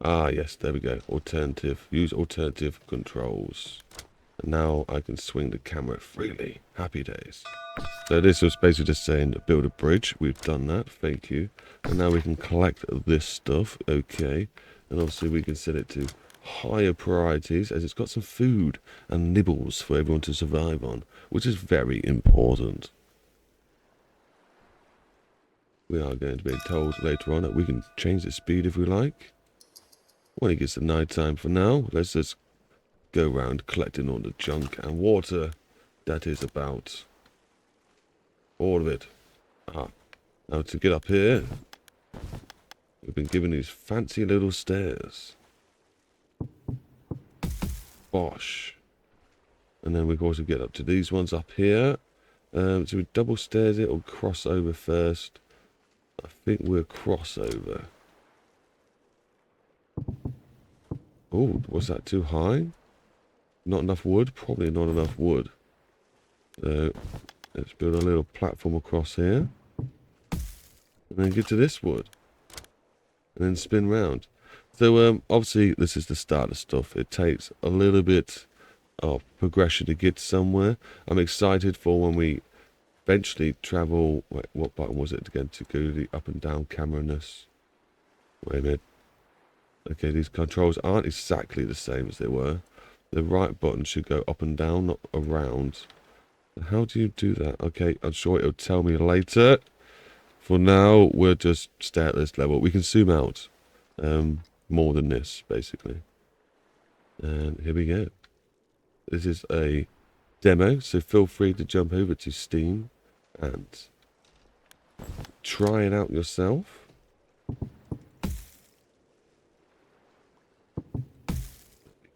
Ah, yes, there we go. Alternative. Use alternative controls. And now I can swing the camera freely. Happy days. So this was basically just saying build a bridge. We've done that. Thank you. And now we can collect this stuff. Okay. And obviously we can set it to higher priorities as it's got some food and nibbles for everyone to survive on, which is very important. We are going to be told later on that we can change the speed if we like. When it gets to night time for now, let's just go around collecting all the junk and water that is about. All of it. Ah, now to get up here, we've been given these fancy little stairs. Bosh. And then we can also get up to these ones up here. So we double stairs it or cross over first. I think we'll cross over. Oh, was that too high? Not enough wood? Probably not enough wood. So let's build a little platform across here. And then get to this wood. And then spin round. So obviously this is the start of stuff. It takes a little bit of progression to get somewhere. I'm excited for when we eventually travel. Wait, what button was it again to go to the up and down camera-ness? Wait a minute. Okay, these controls aren't exactly the same as they were. The right button should go up and down, not around. How do you do that? Okay, I'm sure it'll tell me later. For now, we'll just stay at this level. We can zoom out more than this, basically. And here we go. This is a demo, so feel free to jump over to Steam and try it out yourself.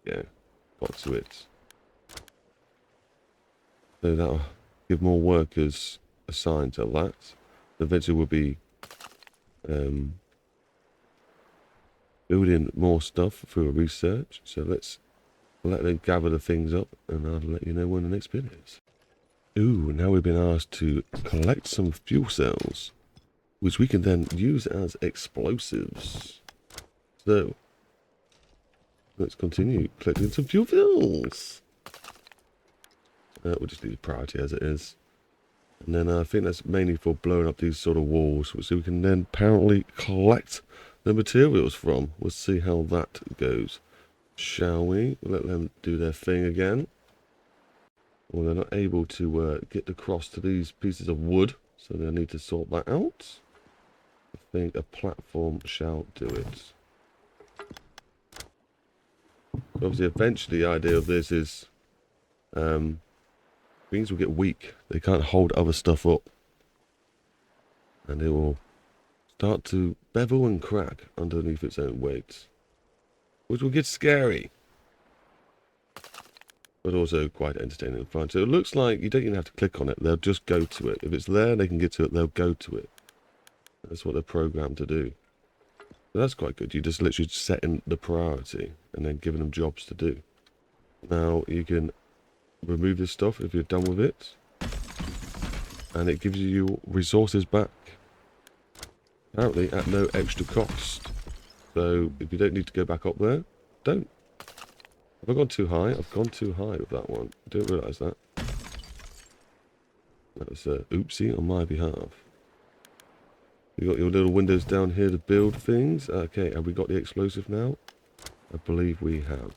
Yeah, got to it. So that'll give more workers assigned to that. Eventually we'll be building more stuff through research. So let's let them gather the things up and I'll let you know when the next bit is. Ooh, now we've been asked to collect some fuel cells, which we can then use as explosives. So let's continue collecting some fuel cells. We'll just leave the priority as it is. And then I think that's mainly for blowing up these sort of walls, which we can then apparently collect the materials from. We'll see how that goes. Shall we? Let them do their thing again. Well, they're not able to get across to these pieces of wood, so they'll need to sort that out. I think a platform shall do it. Obviously, eventually, the idea of this is things will get weak. They can't hold other stuff up. And it will start to bevel and crack underneath its own weight. Which will get scary. But also quite entertaining and fun. So it looks like you don't even have to click on it. They'll just go to it. If it's there, they can get to it. They'll go to it. That's what they're programmed to do. So that's quite good. You just literally setting the priority and then giving them jobs to do. Now you can remove this stuff if you're done with it. And it gives you resources back. Apparently at no extra cost. So if you don't need to go back up there, don't. Have I gone too high? I've gone too high with that one. I didn't realise that. That was a oopsie on my behalf. You got your little windows down here to build things. Okay, have we got the explosive now? I believe we have.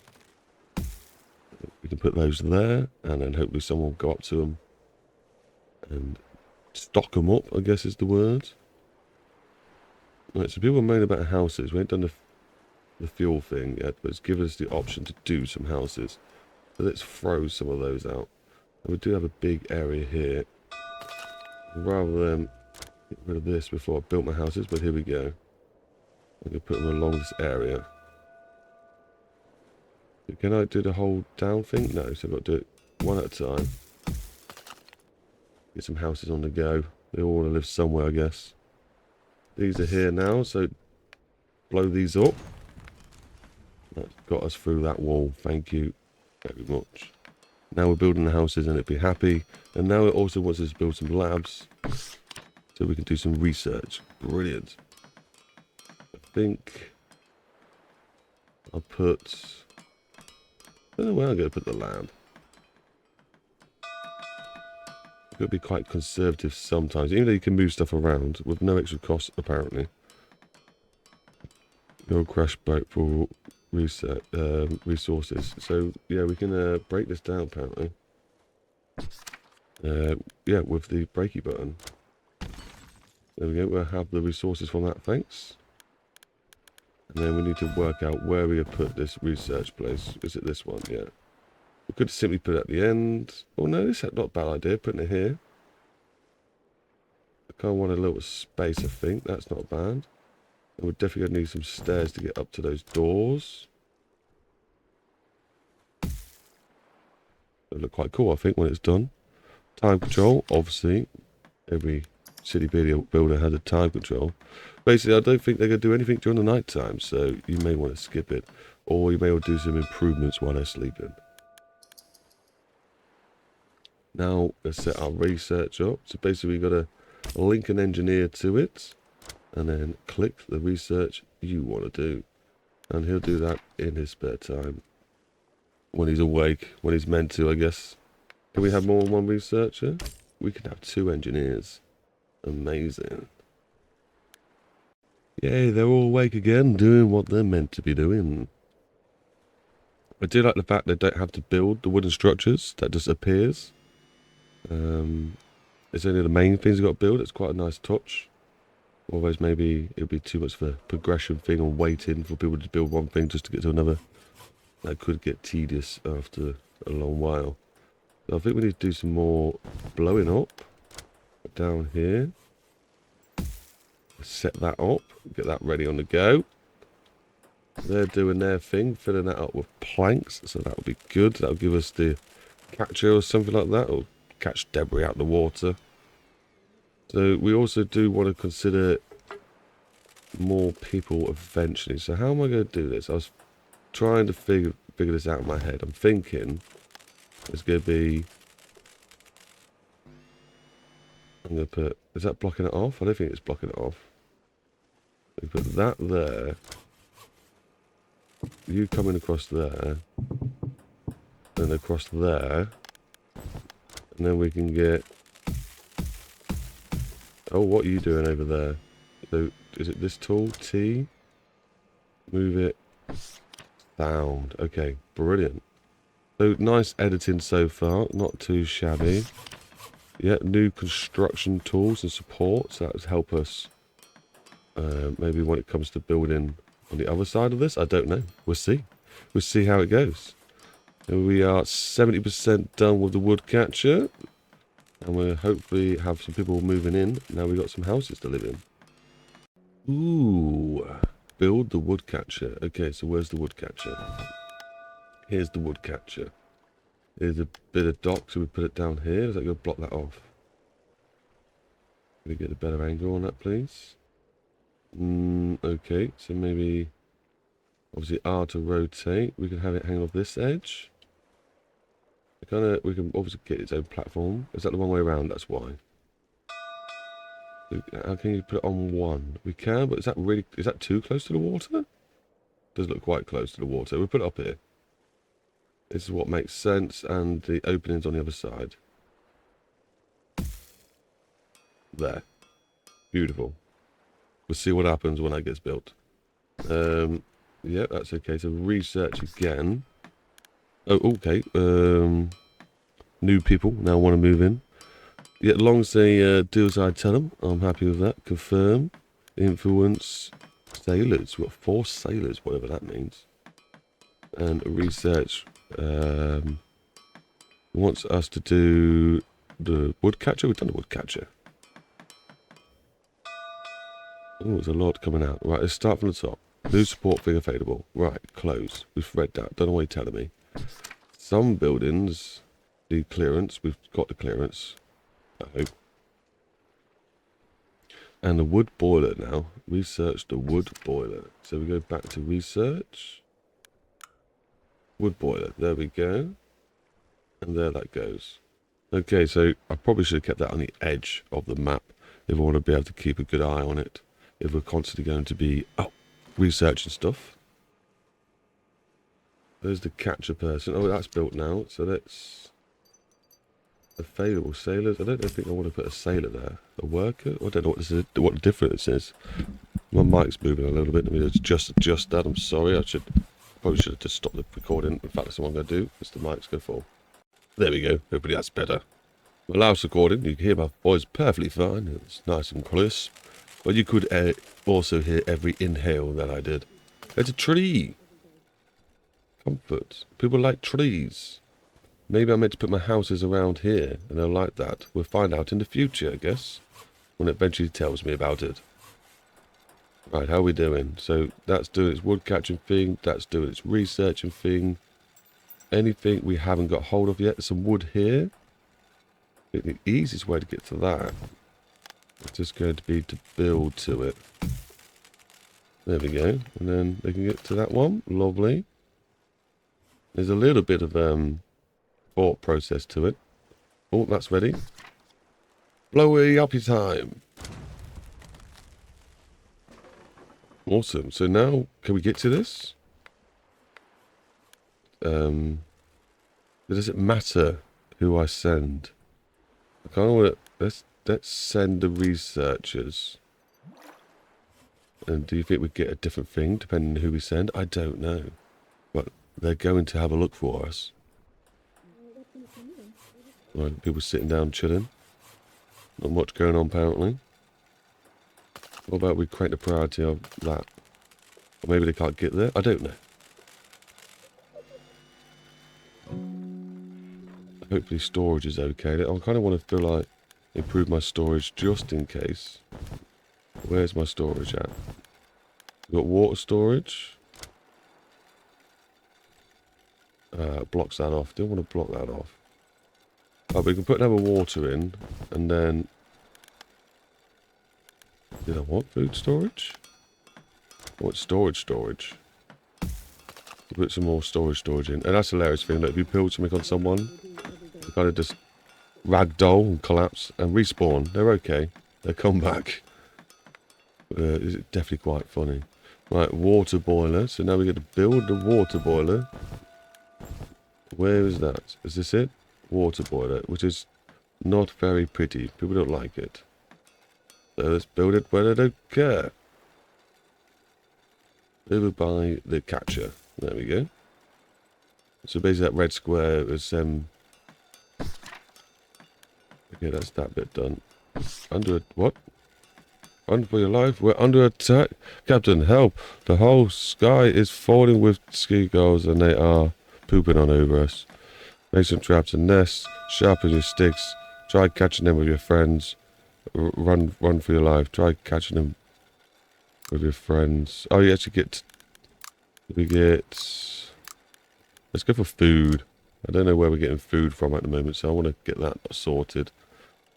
We can put those there, and then hopefully someone will go up to them and stock them up, I guess is the word. Right, so people moan about houses. We ain't done the fuel thing yet, but it's given us the option to do some houses. So let's throw some of those out. And we do have a big area here. Rather than get rid of this before I built my houses, but here we go. I'm going to put them along this area. Can I do the whole down thing? No, so I've got to do it one at a time. Get some houses on the go. They all want to live somewhere, I guess. These are here now, so blow these up. That's got us through that wall. Thank you very much. Now we're building the houses and it'd be happy. And now it also wants us to build some labs so we can do some research. Brilliant. I think I'll put... I don't know where I'm going to put the land. It could be quite conservative sometimes, even though you can move stuff around with no extra cost, apparently. No crash boat for reset resources. So, yeah, we can break this down, apparently. Yeah, with the breaky button. There we go, we'll have the resources from that, thanks. And then we need to work out where we're going to put this research place. Is it this one? Yeah. We could simply put it at the end. Oh no, this is not a bad idea, putting it here. I kind of want a little space, I think. That's not bad. And we're definitely going to need some stairs to get up to those doors. It'll look quite cool, I think, when it's done. Time control, obviously. Every city builder has a time control. Basically, I don't think they're going to do anything during the night time, so you may want to skip it. Or you may want to do some improvements while they're sleeping. Now, let's set our research up. So basically, we've got to link an engineer to it. And then click the research you want to do. And he'll do that in his spare time. When he's awake, when he's meant to, I guess. Can we have more than one researcher? We can have 2 engineers. Amazing. Yay, they're all awake again, doing what they're meant to be doing. I do like the fact they don't have to build the wooden structures. That just appears. It's only the main things you've got to build. It's quite a nice touch. Otherwise, maybe it would be too much of a progression thing and waiting for people to build one thing just to get to another. That could get tedious after a long while. So I think we need to do some more blowing up down here. Set that up, get that ready on the go. They're doing their thing, filling that up with planks, so that'll be good. That'll give us the catcher or something like that, or catch debris out of the water. So we also do want to consider more people eventually. So how am I going to do this? I was trying to figure this out in my head. I'm thinking it's going to be... I'm going to put... Is that blocking it off? I don't think it's blocking it off. We put that there. You coming across there. And across there. And then we can get... Oh, what are you doing over there? So, is it this tool? T? Move it. Sound. Okay, brilliant. So, nice editing so far. Not too shabby. Yeah, new construction tools and support. So that would help us maybe when it comes to building on the other side of this. I don't know. We'll see. We'll see how it goes. And we are 70% done with the woodcatcher. And we'll hopefully have some people moving in. Now we've got some houses to live in. Ooh. Build the woodcatcher. Okay, so where's the woodcatcher? Here's the woodcatcher. Here's a bit of dock, so we put it down here. Is that going to block that off? Can we get a better angle on that, please? Okay, so maybe... Obviously R to rotate. We can have it hang off this edge. We can obviously get its own platform. Is that the wrong way around? That's why. So how can you put it on one? We can, but is that too close to the water? Does look quite close to the water. We'll put it up here. This is what makes sense, and the opening's on the other side. There. Beautiful. We'll see what happens when that gets built. Yeah, that's okay. So research again. Oh, okay. New people now want to move in. Yeah, as long as they do as I tell them, I'm happy with that. Confirm. Influence. Sailors. We've got 4 sailors, whatever that means. And research. Wants us to do the woodcatcher. We've done the woodcatcher. Oh, there's a lot coming out. Right, let's start from the top. New support figure favorable. Right, close. We've read that. Don't know what you're telling me. Some buildings need clearance. We've got the clearance. I hope. And the wood boiler now. Research the wood boiler. So we go back to research. Wood boiler. There we go. And there that goes. Okay, so I probably should have kept that on the edge of the map if I want to be able to keep a good eye on it. If we're constantly going to be researching stuff. There's the catcher person. Oh, that's built now. So that's available sailors. I don't think I want to put a sailor there. A worker? I don't know what this is. What the difference is. My mic's moving a little bit. Let me just adjust that. I'm sorry. Probably should have just stopped the recording. In fact, that's what I'm going to do. Is the mic's go full. There we go. Hopefully that's better. My loud's recording. You can hear my voice perfectly fine. It's nice and crisp. But you could also hear every inhale that I did. It's a tree. Comfort. People like trees. Maybe I meant to put my houses around here, and they'll like that. We'll find out in the future, I guess, when it eventually tells me about it. Right, how are we doing? So that's doing its wood catching thing. That's doing its researching thing. Anything we haven't got hold of yet? There's some wood here. I think the easiest way to get to that is just going to be to build to it. There we go. And then they can get to that one. Lovely. There's a little bit of thought process to it. Oh, that's ready. Blowy uppy time. Awesome. So now, can we get to this? Does it matter who I send? I kind of want to, let's send the researchers. And do you think we get a different thing depending on who we send? I don't know. But they're going to have a look for us. Right, people sitting down chilling. Not much going on apparently. What about we create a priority of that? Or maybe they can't get there? I don't know. Hopefully storage is okay. I kind of want to feel like improve my storage just in case. Where's my storage at? We've got water storage. Blocks that off. Don't want to block that off. Oh, we can put another water in, and then... Did I want food storage? I want storage. Put some more storage in. And that's a hilarious thing. That if you build something on someone, they kind of just ragdoll and collapse and respawn. They're okay. They come back. Is it definitely quite funny. Right, water boiler. So now we get to build the water boiler. Where is that? Is this it? Water boiler, which is not very pretty. People don't like it. So let's build it where they don't care. Over by the catcher. There we go. So basically that red square is okay, that's that bit done. What? Run for your life. We're under attack. Captain, help. The whole sky is falling with seagulls and they are pooping on over us. Make some traps and nests. Sharpen your sticks. Try catching them with your friends. Run for your life. Try catching them with your friends. Oh, you actually get... Let's go for food. I don't know where we're getting food from at the moment, so I want to get that sorted.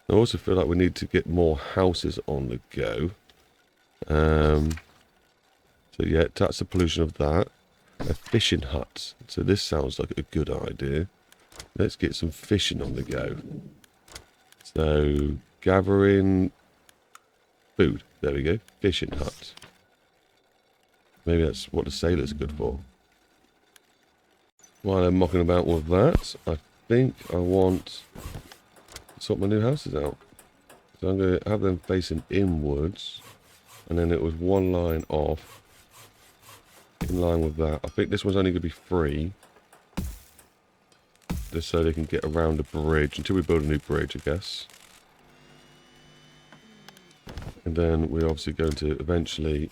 I also feel like we need to get more houses on the go. So yeah, that's the pollution of that. A fishing hut. So this sounds like a good idea. Let's get some fishing on the go. So, gathering food. There we go. Fishing hut. Maybe that's what the sailors are good for. While I'm mucking about with that, I think I want to sort my new houses out. So I'm going to have them facing inwards. And then it was one line off. In line with that. I think this one's only going to be 3. Just so they can get around the bridge until we build a new bridge, I guess. And then we're obviously going to eventually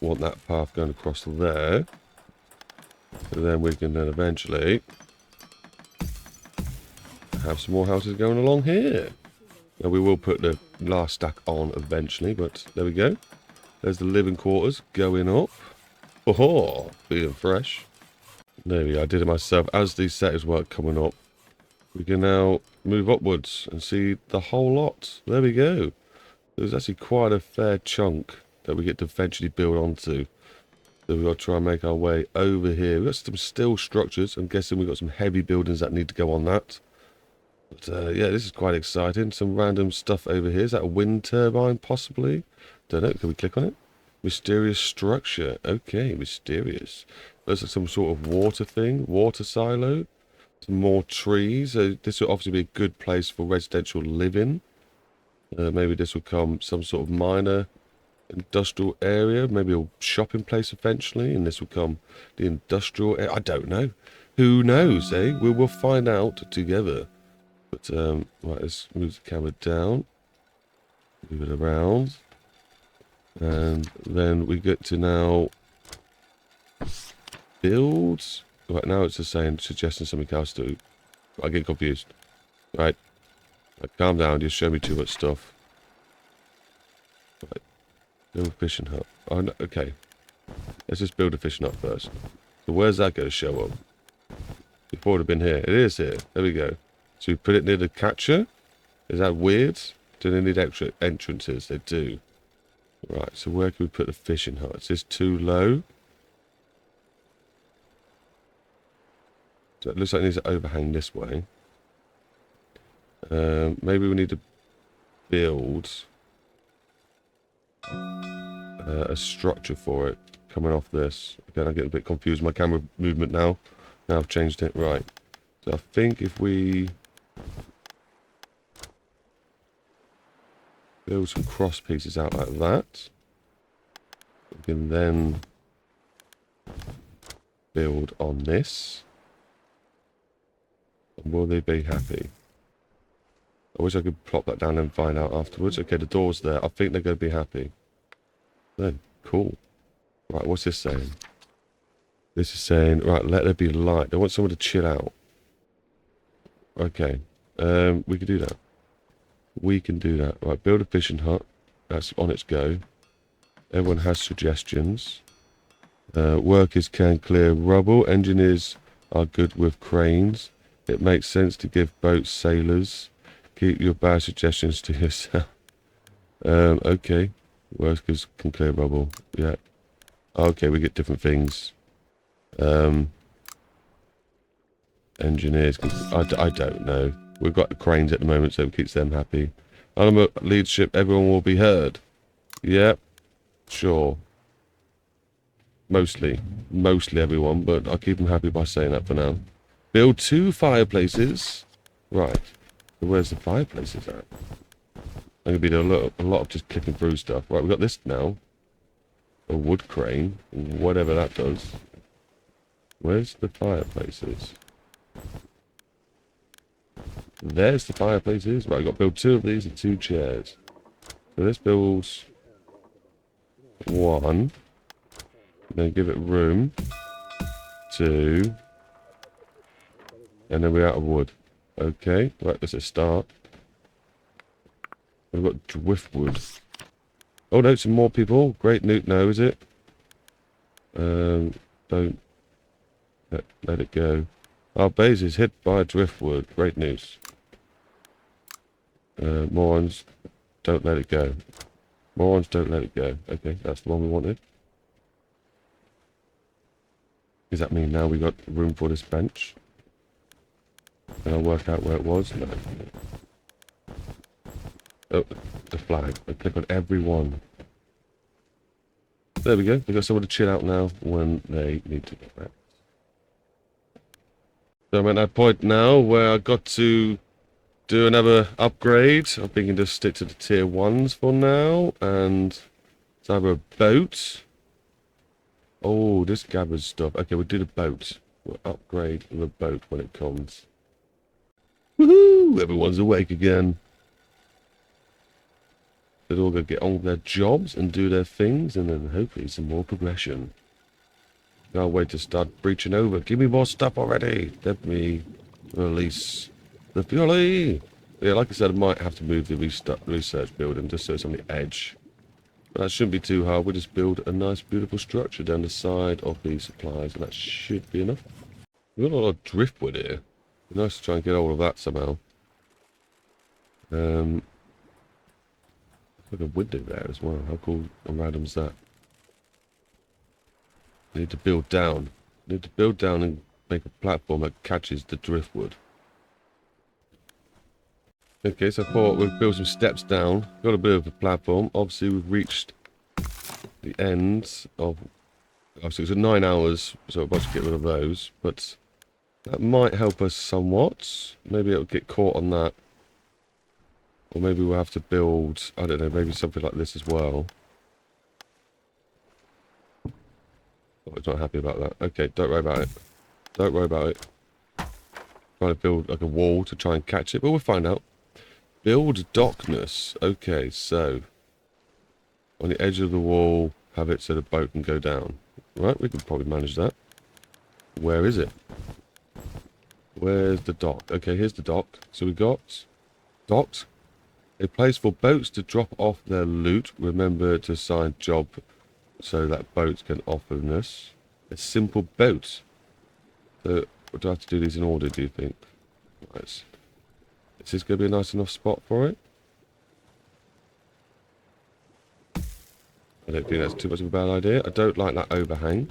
want that path going across there. So then we can then eventually have some more houses going along here. Now we will put the last stack on eventually, but there we go. There's the living quarters going up. Oh, feeling fresh. There we go, I did it myself. As these settings work coming up, we can now move upwards and see the whole lot. There we go. There's actually quite a fair chunk that we get to eventually build onto. So we've got to try and make our way over here. We've got some steel structures. I'm guessing we've got some heavy buildings that need to go on that. But yeah, this is quite exciting. Some random stuff over here. Is that a wind turbine, possibly? Don't know. Can we click on it? Mysterious structure. Okay, mysterious. Looks like some sort of water thing. Water silo. Some more trees. This will obviously be a good place for residential living. Maybe this will come some sort of minor industrial area. Maybe a shopping place eventually. And this will come the industrial area. I don't know. Who knows, eh? We will find out together. But, right, let's move the camera down. Move it around. And then we get to now build. Right now it's just saying, suggesting something else to. I get confused. Right. Calm down, just show me too much stuff. Right. Build a fishing hut. Oh, no, okay. Let's just build a fishing hut first. So where's that going to show up? Before it would have been here. It is here. There we go. So we put it near the catcher. Is that weird? Do they need extra entrances? They do. Right, so where can we put the fishing hut? Is this too low? So it looks like it needs to overhang this way. Maybe we need to build a structure for it coming off this. Again, I'm getting a bit confused with my camera movement now. Now I've changed it. Right. So I think if we build some cross pieces out like that, we can then build on this. And will they be happy? I wish I could plop that down and find out afterwards. Okay, the door's there. I think they're going to be happy. Then, cool. Right, what's this saying? This is saying, right, let there be light. They want someone to chill out. Okay, we can do that. We can do that. Right, build a fishing hut. That's on its go. Everyone has suggestions. Workers can clear rubble. Engineers are good with cranes. It makes sense to give boats sailors. Keep your bad suggestions to yourself. Okay. Workers can clear rubble. Yeah. Okay, we get different things. Engineers can... I don't know. We've got the cranes at the moment, so it keeps them happy. Animal leadership, everyone will be heard. Yep. Sure. Mostly everyone, but I'll keep them happy by saying that for now. Build 2 fireplaces. Right. So where's the fireplaces at? I'm going to be doing a lot of just clicking through stuff. Right, we've got this now. A wood crane. Whatever that does. Where's the fireplaces? There's the fireplaces. Right, I've got to build 2 of these and 2 chairs. So this builds 1. Then give it room. 2. And then we're out of wood. Okay, right, let's start. We've got driftwood. Oh no, some more people. Great Newt, no, is it? Don't let it go. Our base is hit by driftwood. Great news. Morons, don't let it go. Morons, don't let it go. Okay, that's the one we wanted. Does that mean now we got room for this bench? Can I work out where it was? No. Oh, the flag. I click on every one. There we go. We've got someone to chill out now when they need to get back. So I'm at that point now where I got to do another upgrade. I'm thinking to stick to the tier 1s for now. And it's either a boat. Oh, this gathers stuff. Okay, we'll do the boat. We'll upgrade the boat when it comes. Woohoo! Everyone's awake again. They're all going to get on with their jobs and do their things, and then hopefully some more progression. Can't wait to start breaching over. Give me more stuff already. Let me release the fury. Yeah, like I said, I might have to move the research building just so it's on the edge. But that shouldn't be too hard. We'll just build a nice, beautiful structure down the side of these supplies, and that should be enough. We've got a lot of driftwood here. It'd be nice to try and get all of that somehow. Like a window there as well. How cool and random is that? Need to build down. Need to build down and make a platform that catches the driftwood. Okay, so I thought we'd build some steps down. Got a bit of a platform. Obviously, we've reached the ends of... Oh, so it's 9 hours, so I'll just get rid of those. But that might help us somewhat. Maybe it'll get caught on that. Or maybe we'll have to build, I don't know, maybe something like this as well. Oh, it's not happy about that. Okay, don't worry about it. Don't worry about it. Trying to build like a wall to try and catch it, but we'll find out. Build dockness. Okay, so on the edge of the wall, have it so the boat can go down. Right, we can probably manage that. Where is it? Where's the dock? Okay, here's the dock. So we got docks. A place for boats to drop off their loot. Remember to assign job so that boats can offer us a simple boat. So, do I have to do these in order, do you think? Right. Is this going to be a nice enough spot for it? I don't think that's too much of a bad idea. I don't like that overhang.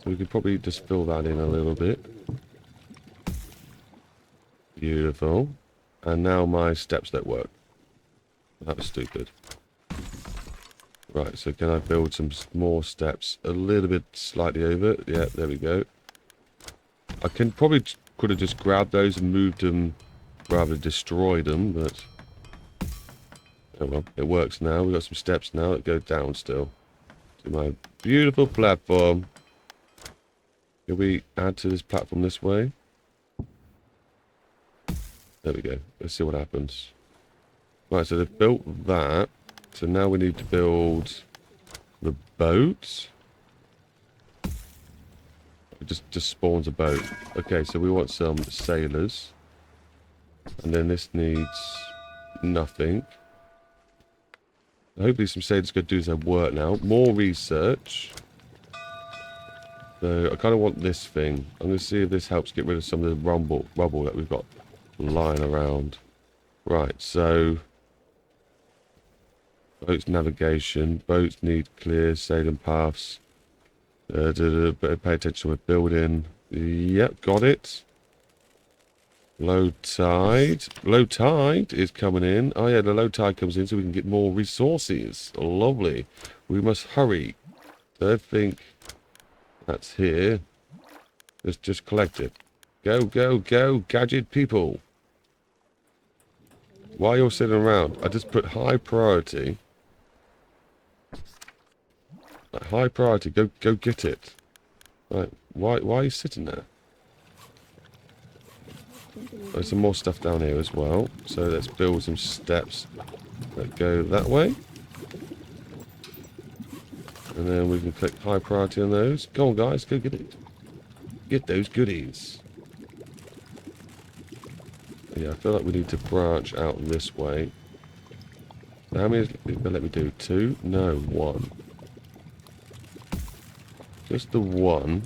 So we could probably just fill that in a little bit. Beautiful. And now my steps don't work. That was stupid. Right, so can I build some more steps a little bit slightly over? Yeah, there we go. I could have just grabbed those and moved them rather than destroy them, but oh well, it works now. We've got some steps now that go down still to my beautiful platform. Can we add to this platform this way? There we go. Let's see what happens. Right, so they've built that. So now we need to build the boat. It just spawns a boat. Okay, so we want some sailors. And then this needs nothing. Hopefully some sailors can do their work now. More research. So I kind of want this thing. I'm going to see if this helps get rid of some of the rubble that we've got lying around. Right, so boats navigation. Boats need clear sailing paths. Pay attention to a building. Yep, got it. Low tide. Low tide is coming in. Oh yeah, the low tide comes in so we can get more resources. Lovely. We must hurry. So I think that's here. Let's just collect it. Go, go, go, gadget people. While you're sitting around, I just put high priority. High priority, go get it. Right, why are you sitting there? There's some more stuff down here as well. So let's build some steps that go that way. And then we can click high priority on those. Go on guys, go get it. Get those goodies. Yeah, I feel like we need to branch out this way. How many let me do? 2? No, 1. Just the 1.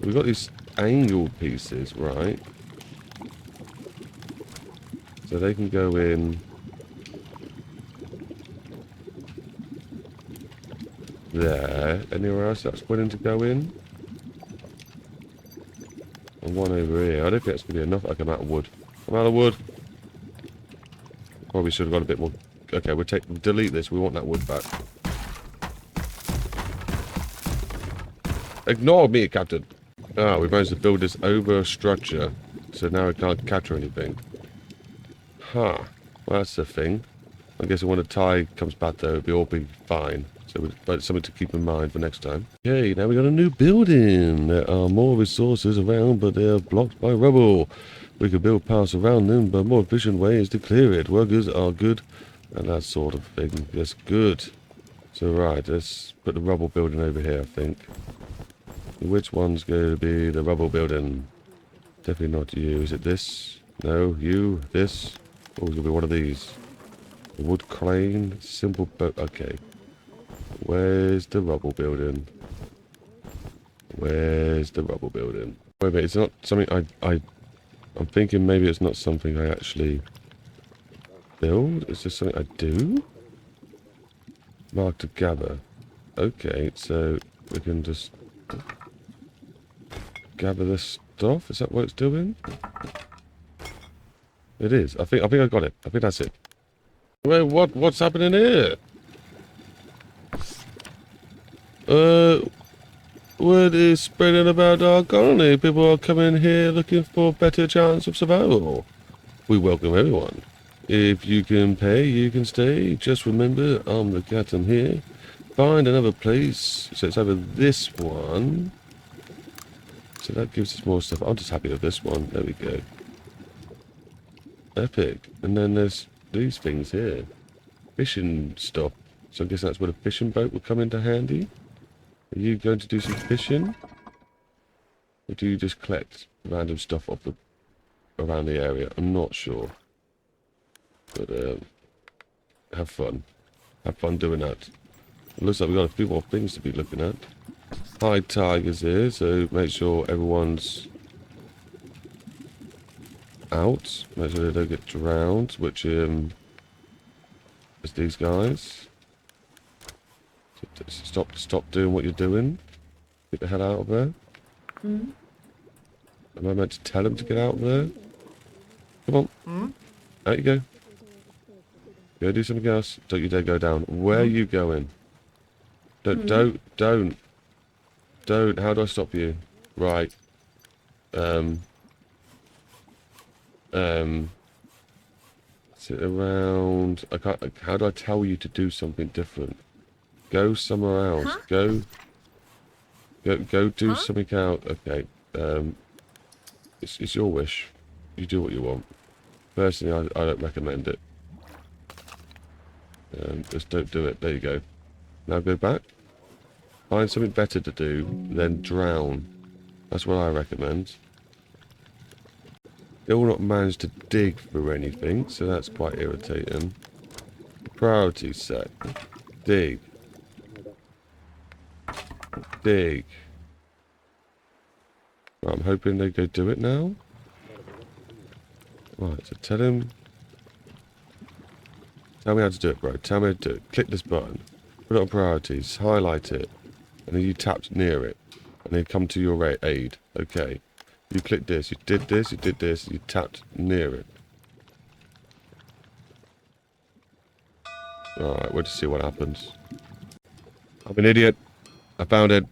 We've got these angled pieces, right? So they can go in there. Anywhere else that's willing to go in? And one over here. I don't think that's going to be enough. Okay, I'm out of wood. I'm out of wood. Probably should have got a bit more. Okay, we'll delete this. We want that wood back. Ignore me, Captain. Ah, we've managed to build this over structure. So now we can't capture anything. Huh. Well, that's the thing. I guess when the tide comes back, though, it'll all be fine. So it's something to keep in mind for next time. Okay, now we got a new building. There are more resources around, but they are blocked by rubble. We can build paths around them, but more efficient ways to clear it. Workers are good, and that sort of thing. That's good. So right, let's put the rubble building over here, I think. Which one's going to be the rubble building? Definitely not you. Is it this? No, you. This. Oh, it's going to be one of these. Wood crane. Simple boat. Okay. Where's the rubble building? Where's the rubble building? Wait a minute, it's not something I'm thinking maybe it's not something I actually build. It's just something I do? Mark to gather. Okay, so we can just gather this stuff. Is that what it's doing? It is. I think I got it. I think that's it. Wait, what's happening here? word is spreading about our colony. People are coming here looking for better chance of survival. We welcome everyone. If you can pay, you can stay. Just remember, I'm the captain here. Find another place. So it's over this one. So that gives us more stuff. I'm just happy with this one. There we go. Epic. And then there's these things here. Fishing stuff. So I guess that's where the fishing boat will come into handy. Are you going to do some fishing? Or do you just collect random stuff off the around the area? I'm not sure. But have fun. Have fun doing that. It looks like we've got a few more things to be looking at. High tigers here, so make sure everyone's out. Make sure they don't get drowned, which is these guys. So stop doing what you're doing. Get the hell out of there. Am I meant to tell him to get out of there? Come on. Out you go. Go do something else. Don't you dare go down. Where are you going? Don't. How do I stop you? Right. Sit around. I can't. How do I tell you to do something different? Go somewhere else. Go do something out. Okay. It's your wish. You do what you want. Personally, I don't recommend it. Just don't do it. There you go. Now go back. Find something better to do than drown. That's what I recommend. They will not manage to dig through anything, so that's quite irritating. Priority set. Dig. Dig. Right, I'm hoping they go do it now. Right, so tell him. Tell me how to do it, bro. Tell me how to do it. Click this button. Put it on priorities. Highlight it. And then you tapped near it. And then come to your aid. Okay. You click this. You did this. You did this. You tapped near it. Alright, we'll just see what happens. I'm an idiot. I found it.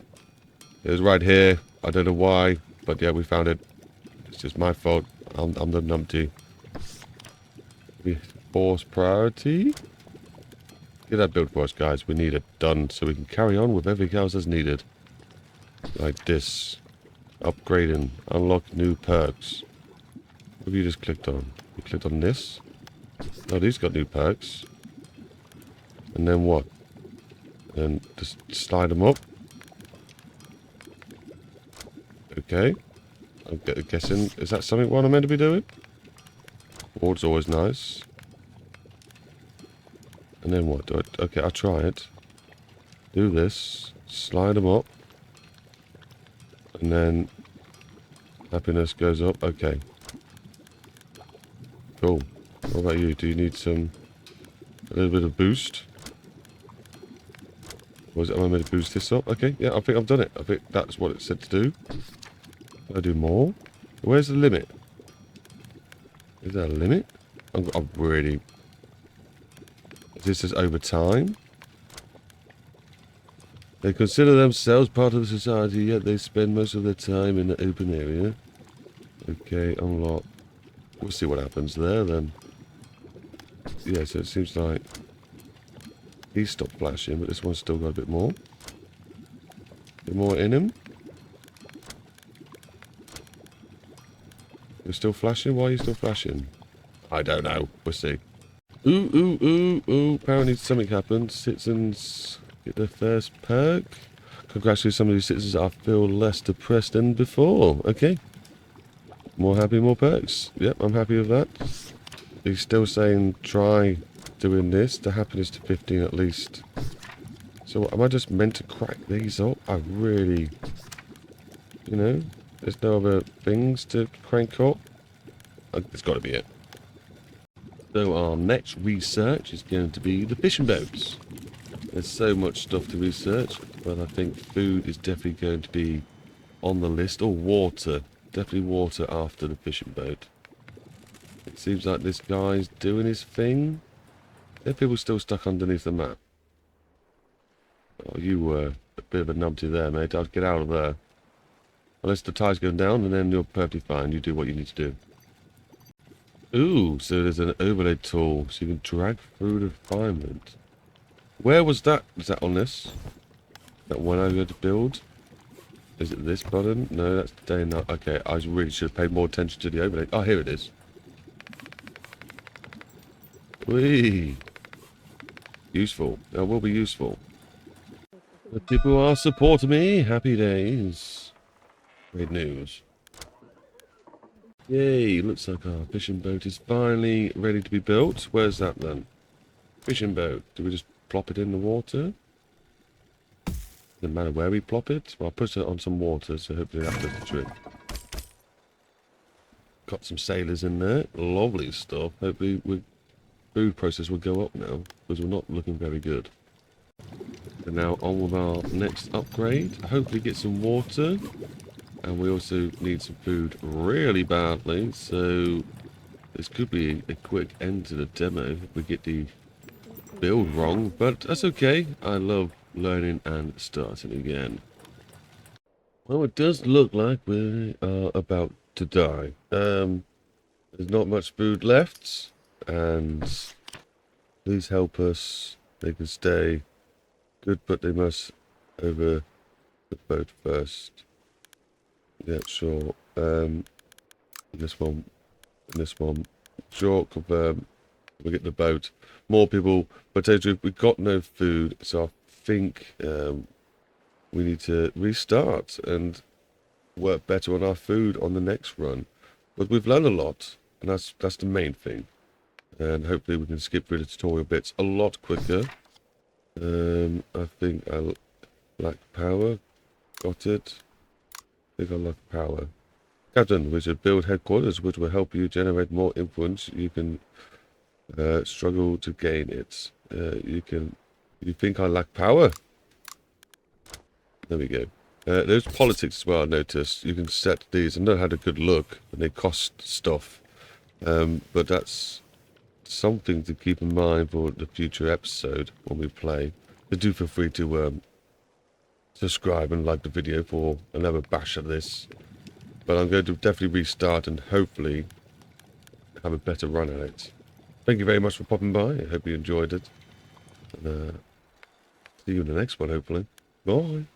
It was right here. I don't know why. But yeah, we found it. It's just my fault. I'm the numpty. We force priority. Get that built for us, guys. We need it done so we can carry on with everything else that's needed. Like this. Upgrading. Unlock new perks. What have you just clicked on? You clicked on this? Oh, these got new perks. And then what? And just slide them up. Okay. I'm guessing, is that something what I'm meant to be doing? Ward's always nice. And then what? Okay, I'll try it. Do this. Slide them up. And then happiness goes up. Okay. Cool. What about you? Do you need a little bit of boost? Was it, am I meant to boost this up? Okay, yeah, I think I've done it. I think that's what it said to do. Can I do more? Where's the limit? Is there a limit? I'm really... This is over time. They consider themselves part of society, yet they spend most of their time in the open area. Okay, unlock. We'll see what happens there then. Yeah, so it seems like he stopped flashing, but this one's still got a bit more. A bit more in him. You're still flashing? Why are you still flashing? I don't know. We'll see. Ooh. Apparently something happened. Citizens get their first perk. Congratulations, some of these citizens. I feel less depressed than before. Okay. More happy, more perks. Yep, I'm happy with that. He's still saying try doing this. The happiness to 15 at least. So am I just meant to crack these up? I really... You know? There's no other things to crank up? It's got to be it. So our next research is going to be the fishing boats. There's so much stuff to research, but I think food is definitely going to be on the list. Or water. Definitely water after the fishing boat. It seems like this guy's doing his thing. There are people still stuck underneath the map. Oh, you were. a bit of a numpty there, mate. I'd get out of there. Unless the tide's going down, and then you're perfectly fine. You do what you need to do. Ooh, so there's an overlay tool, so you can drag through the refinement. Where was that? Is that on this? That one I'm going to build? Is it this button? No, that's day and night. Okay, I really should have paid more attention to the overlay. Oh, here it is. Whee! Useful. That will be useful. The people are supporting me. Happy days. Great news. Yay, looks like our fishing boat is finally ready to be built. Where's that then? Fishing boat. Do we just plop it in the water? Doesn't matter where we plop it. Well, I'll put it on some water, so hopefully that does the trick. Got some sailors in there. Lovely stuff. Hopefully the food process will go up now, because we're not looking very good. And now on with our next upgrade. Hopefully get some water. And we also need some food really badly, so this could be a quick end to the demo if we get the build wrong, but that's okay. I love learning and starting again. Well, it does look like we are about to die. There's not much food left, and please help us. They can stay good, but they must over the boat first. Yeah, sure. This one. Sure, confirm. We get the boat. More people. Potentially, we've got no food, so I think we need to restart and work better on our food on the next run. But we've learned a lot, and that's the main thing. And hopefully, we can skip through the tutorial bits a lot quicker. I think I lack power. Got it. I think I lack power. Captain, we should build headquarters which will help you generate more influence. You can struggle to gain it. You think I lack power? There we go. There's politics as well, I noticed. You can set these. I know had a good look, and they cost stuff. But that's something to keep in mind for the future episode when we play. So do feel free to subscribe and like the video for another bash at this. But I'm going to definitely restart and hopefully have a better run at it. Thank you very much for popping by. I hope you enjoyed it. And see you in the next one, hopefully. Bye.